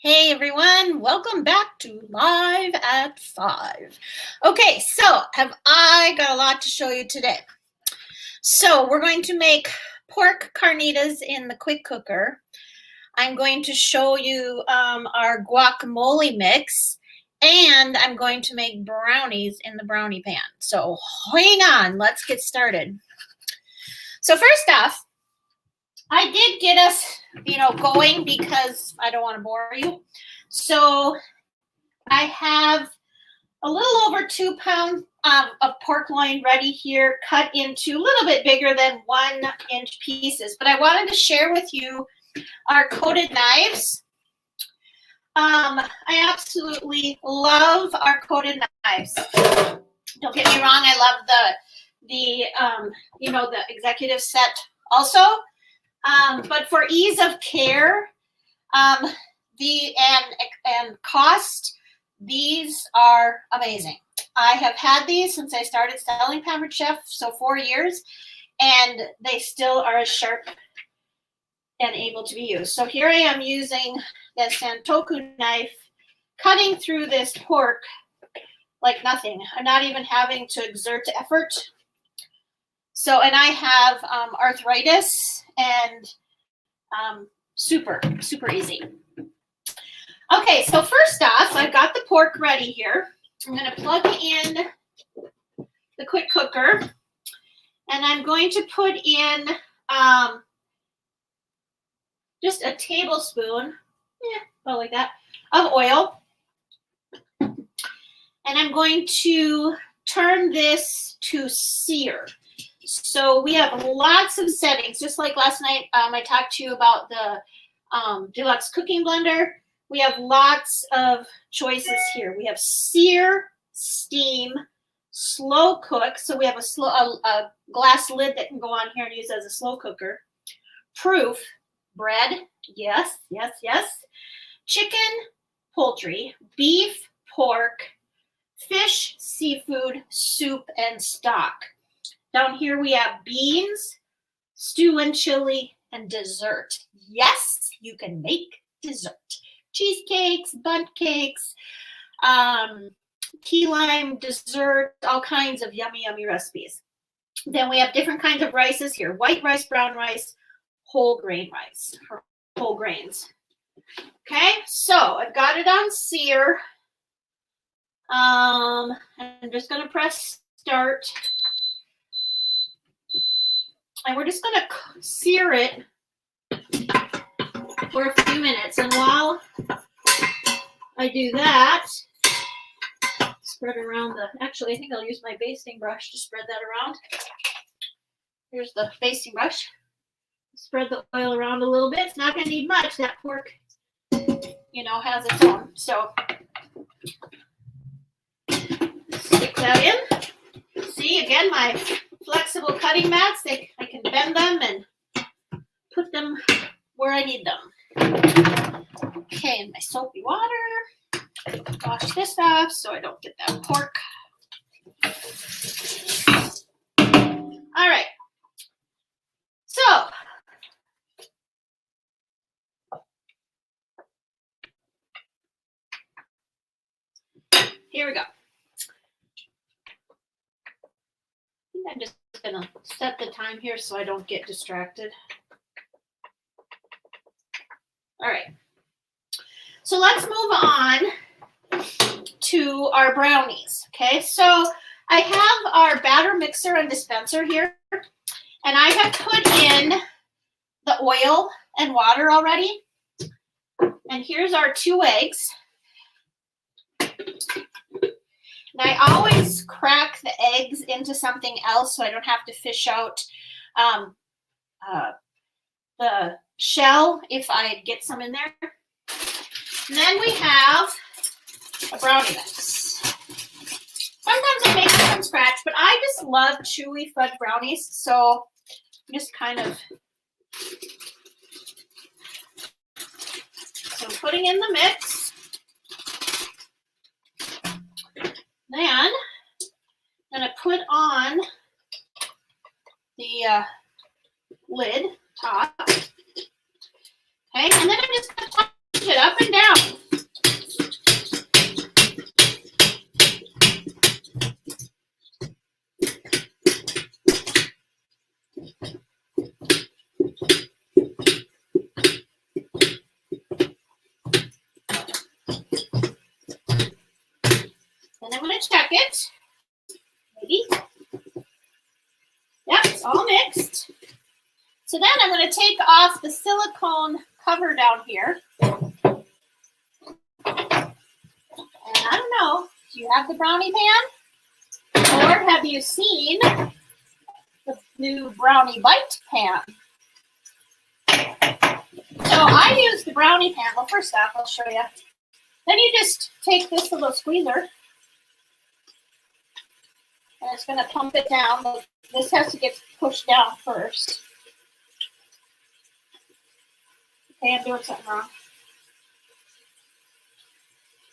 Hey everyone, welcome back to Live at 5. Okay, so I got a lot to show you today. So we're going to make pork carnitas in the quick cooker. I'm going to show you our guacamole mix, and I'm going to make brownies in the brownie pan. So hang on, let's get started. So first off, I did get us, going because I don't want to bore you. So I have a little over 2 pounds of pork loin ready here, cut into a little bit bigger than 1-inch pieces. But I wanted to share with you our coated knives. I absolutely love our coated knives. Don't get me wrong, I love the executive set also. But for ease of care and cost, these are amazing. I have had these since I started selling Pampered Chef, so 4 years, and they still are as sharp and able to be used. So here I am using the Santoku knife, cutting through this pork like nothing. I'm not even having to exert effort. So, and I have arthritis, and super easy. Okay, so first off, I've got the pork ready here. I'm going to plug in the quick cooker, and I'm going to put in just a tablespoon, about like that, of oil. And I'm going to turn this to sear. So we have lots of settings, just like last night I talked to you about the deluxe cooking blender. We have lots of choices here. We have sear, steam, slow cook. So we have a glass lid that can go on here and use as a slow cooker. Proof, bread, yes. Chicken, poultry, beef, pork, fish, seafood, soup, and stock. Down here we have beans, stew and chili, and dessert. Yes, you can make dessert. Cheesecakes, bundt cakes, key lime dessert, all kinds of yummy recipes. Then we have different kinds of rices here. White rice, brown rice, whole grain rice, or whole grains. Okay, so I've got it on sear. I'm just going to press start. And we're just going to sear it for a few minutes. And while I do that, spread around actually, I think I'll use my basting brush to spread that around. Here's the basting brush. Spread the oil around a little bit. It's not going to need much. That pork, has its own. So stick that in. See, again, my flexible cutting mats, I can bend them and put them where I need them. Okay, and my soapy water. Wash this off so I don't get that pork. All right. So, here we go. I'm just going to set the time here so I don't get distracted. All right. So let's move on to our brownies. Okay, so I have our batter mixer and dispenser here, and I have put in the oil and water already. And here's our 2 eggs. And I always crack the eggs into something else so I don't have to fish out the shell if I get some in there. And then we have a brownie mix. Sometimes I make it from scratch, but I just love chewy fudge brownies, so I'm just kind of putting in the mix. Then I'm going to put on the lid top. Okay, and then I'm just going to touch it up and down. check it. Maybe. Yep, it's all mixed. So then I'm going to take off the silicone cover down here. And I don't know, do you have the brownie pan? Or have you seen the new brownie bite pan? So I use the brownie pan. Well, first off, I'll show you. Then you just take this little squeezer, and it's going to pump it down. This has to get pushed down first. Okay, I'm doing something wrong.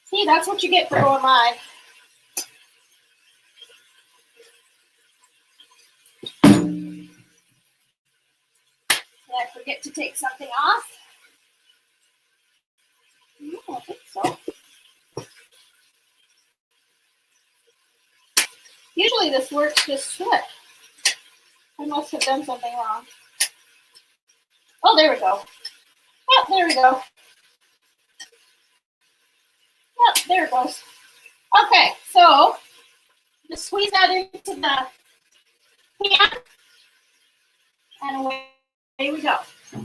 See, that's what you get for going live. Did I forget to take something off? No, I don't think so. Usually this works just slick. I must have done something wrong. Oh, there we go. Oh, there we go. Oh, there it goes. Okay, so just squeeze that into the pan, and away we go. All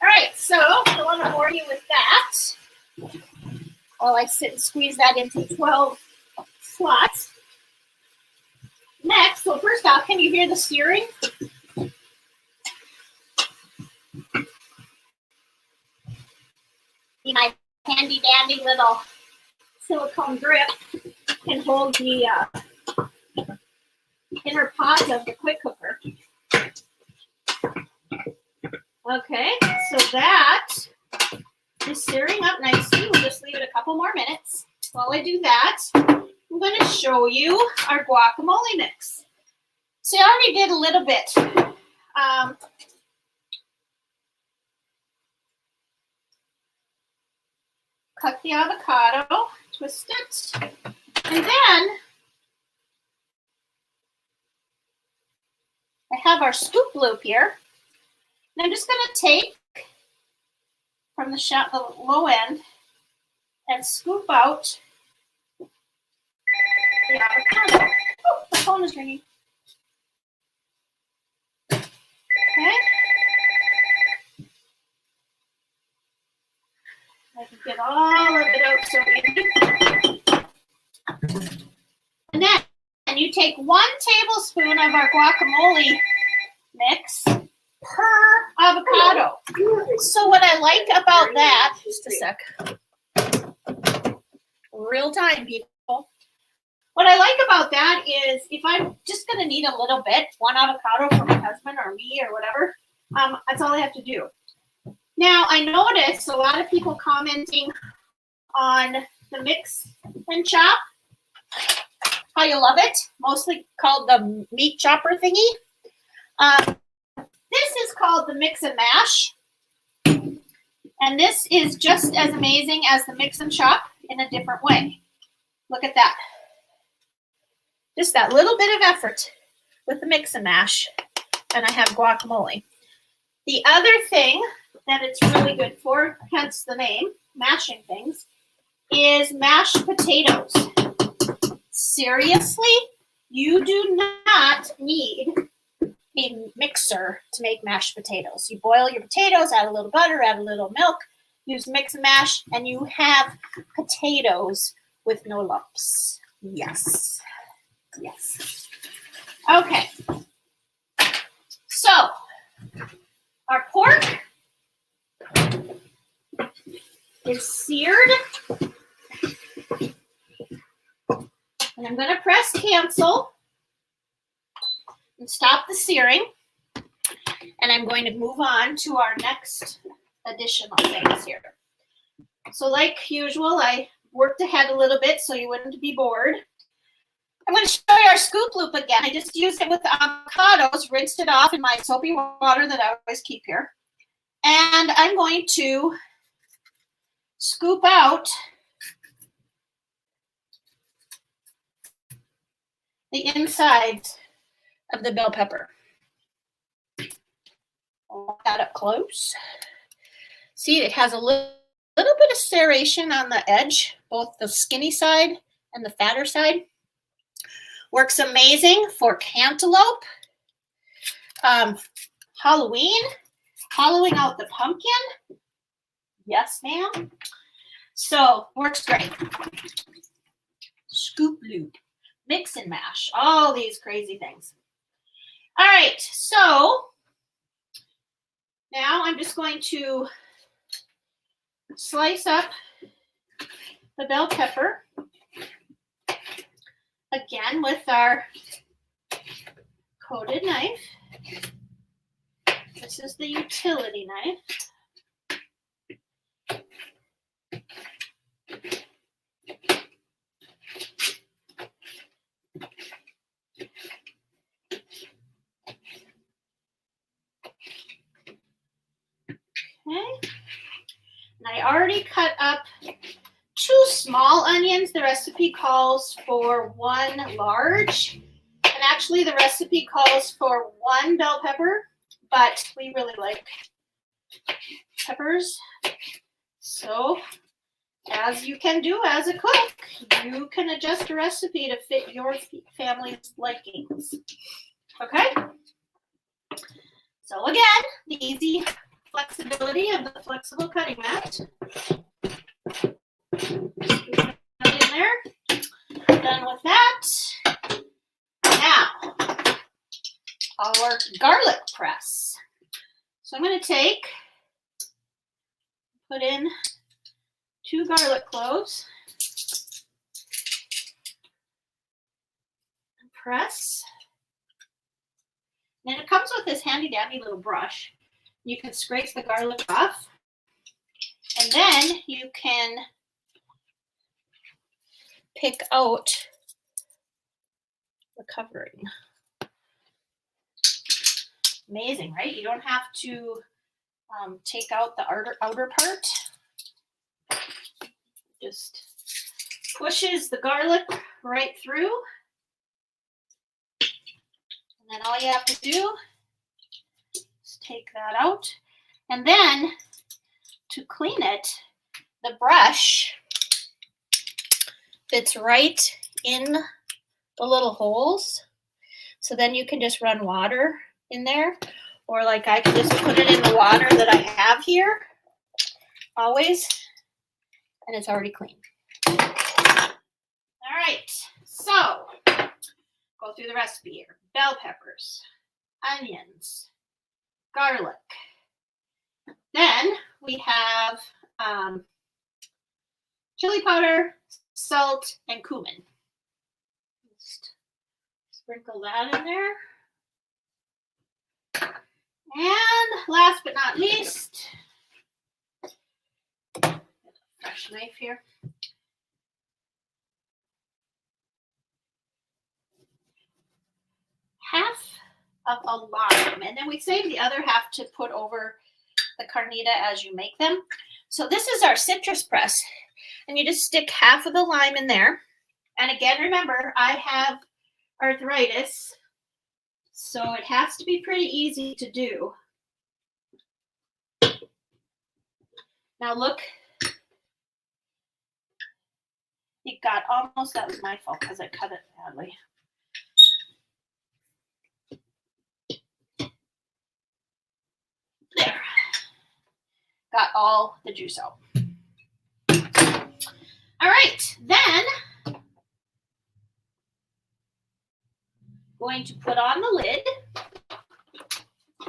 right, so I want to bore you with that while I sit and squeeze that into 12 slots. Next, so first off, can you hear the stirring? My handy dandy little silicone grip can hold the inner pot of the quick cooker. Okay, so that is searing up nicely. We'll just leave it a couple more minutes. While I do that, I'm going to show you our guacamole mix. So I already did a little bit. Cut the avocado, twist it, and then I have our scoop loop here. And I'm just going to take from the low end and scoop out the avocado. Oh, the phone is ringing. Okay. I can get all of it out so easy. And then you take 1 tablespoon of our guacamole mix per avocado. So what I like about that, just a sec. Real time, people. What I like about that is if I'm just going to need a little bit, 1 avocado for my husband or me or whatever, that's all I have to do. Now, I noticed a lot of people commenting on the mix and chop, how you love it, mostly called the meat chopper thingy. This is called the mix and mash, and this is just as amazing as the mix and chop in a different way. Look at that. Just that little bit of effort with the mix and mash, and I have guacamole. The other thing that it's really good for, hence the name, mashing things, is mashed potatoes. Seriously, you do not need a mixer to make mashed potatoes. You boil your potatoes, add a little butter, add a little milk, use mix and mash, and you have potatoes with no lumps. Yes. Yes. Okay. So, our pork is seared. And I'm going to press cancel and stop the searing. And I'm going to move on to our next additional things here. So like usual, I worked ahead a little bit so you wouldn't be bored. I'm going to show you our scoop loop again. I just used it with the avocados, rinsed it off in my soapy water that I always keep here. And I'm going to scoop out the inside of the bell pepper. I'll look that up close. See, it has a little bit of serration on the edge, both the skinny side and the fatter side. Works amazing for cantaloupe, Halloween, hollowing out the pumpkin. Yes, ma'am. So works great. Scoop loop, mix and mash, all these crazy things. All right, so now I'm just going to slice up the bell pepper again with our coated knife. This is the utility knife. Okay. And I already cut up 2 small onions. The recipe calls for 1 large. And actually the recipe calls for 1 bell pepper, but we really like peppers. So as you can do as a cook, you can adjust a recipe to fit your family's likings. Okay? So again, the easy flexibility of the flexible cutting mat. Put that in there. Done with that. Now, our garlic press. So I'm going to put in 2 garlic cloves, and press. And it comes with this handy dandy little brush. You can scrape the garlic off, and then you can pick out the covering. Amazing, right? You don't have to take out the outer part. Just pushes the garlic right through. And then all you have to do is take that out. And then to clean it, the brush fits right in the little holes. So then you can just run water in there. Or like I can just put it in the water that I have here, always, and it's already clean. All right, so go through the recipe here. Bell peppers, onions, garlic. Then we have chili powder, salt, and cumin. Just sprinkle that in there. And last but not least, fresh knife here. Half of a lime, and then we save the other half to put over the carnita as you make them. So this is our citrus press, and you just stick half of the lime in there. And again, remember, I have arthritis, so it has to be pretty easy to do. Now look, it got almost, that was my fault because I cut it badly. There. Got all the juice out. All right, then going to put on the lid,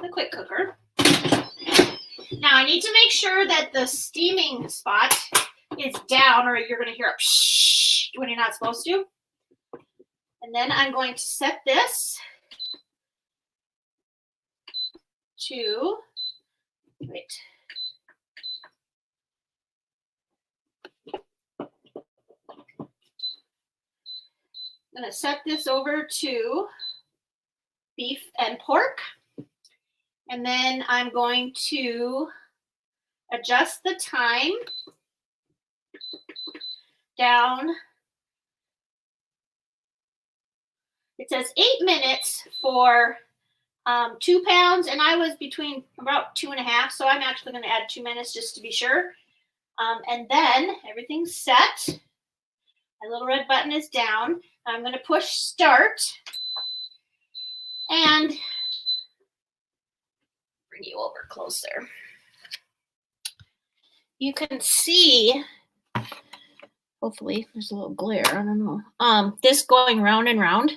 the quick cooker. Now I need to make sure that the steaming spot is down, or you're going to hear a psh when you're not supposed to. And then I'm going to set this to, wait. I'm going to set this over to beef and pork. And then I'm going to adjust the time down. It says 8 minutes for 2 pounds, and I was between about 2.5, so I'm actually going to add 2 minutes just to be sure. And then everything's set. My little red button is down. I'm going to push start and bring you over closer. You can see, hopefully there's a little glare, I don't know, this going round and round.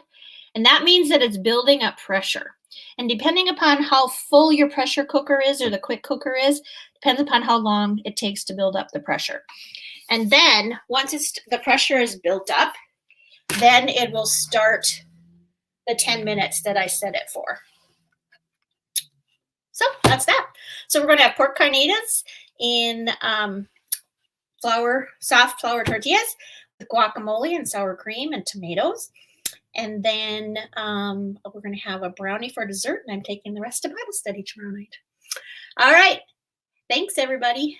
And that means that it's building up pressure. And depending upon how full your pressure cooker is or the quick cooker is, depends upon how long it takes to build up the pressure. And then once the pressure is built up, then it will start the 10 minutes that I set it for. So that's that. So we're going to have pork carnitas in soft flour tortillas with guacamole and sour cream and tomatoes. And then we're going to have a brownie for dessert, and I'm taking the rest to Bible study tomorrow night. All right. Thanks, everybody.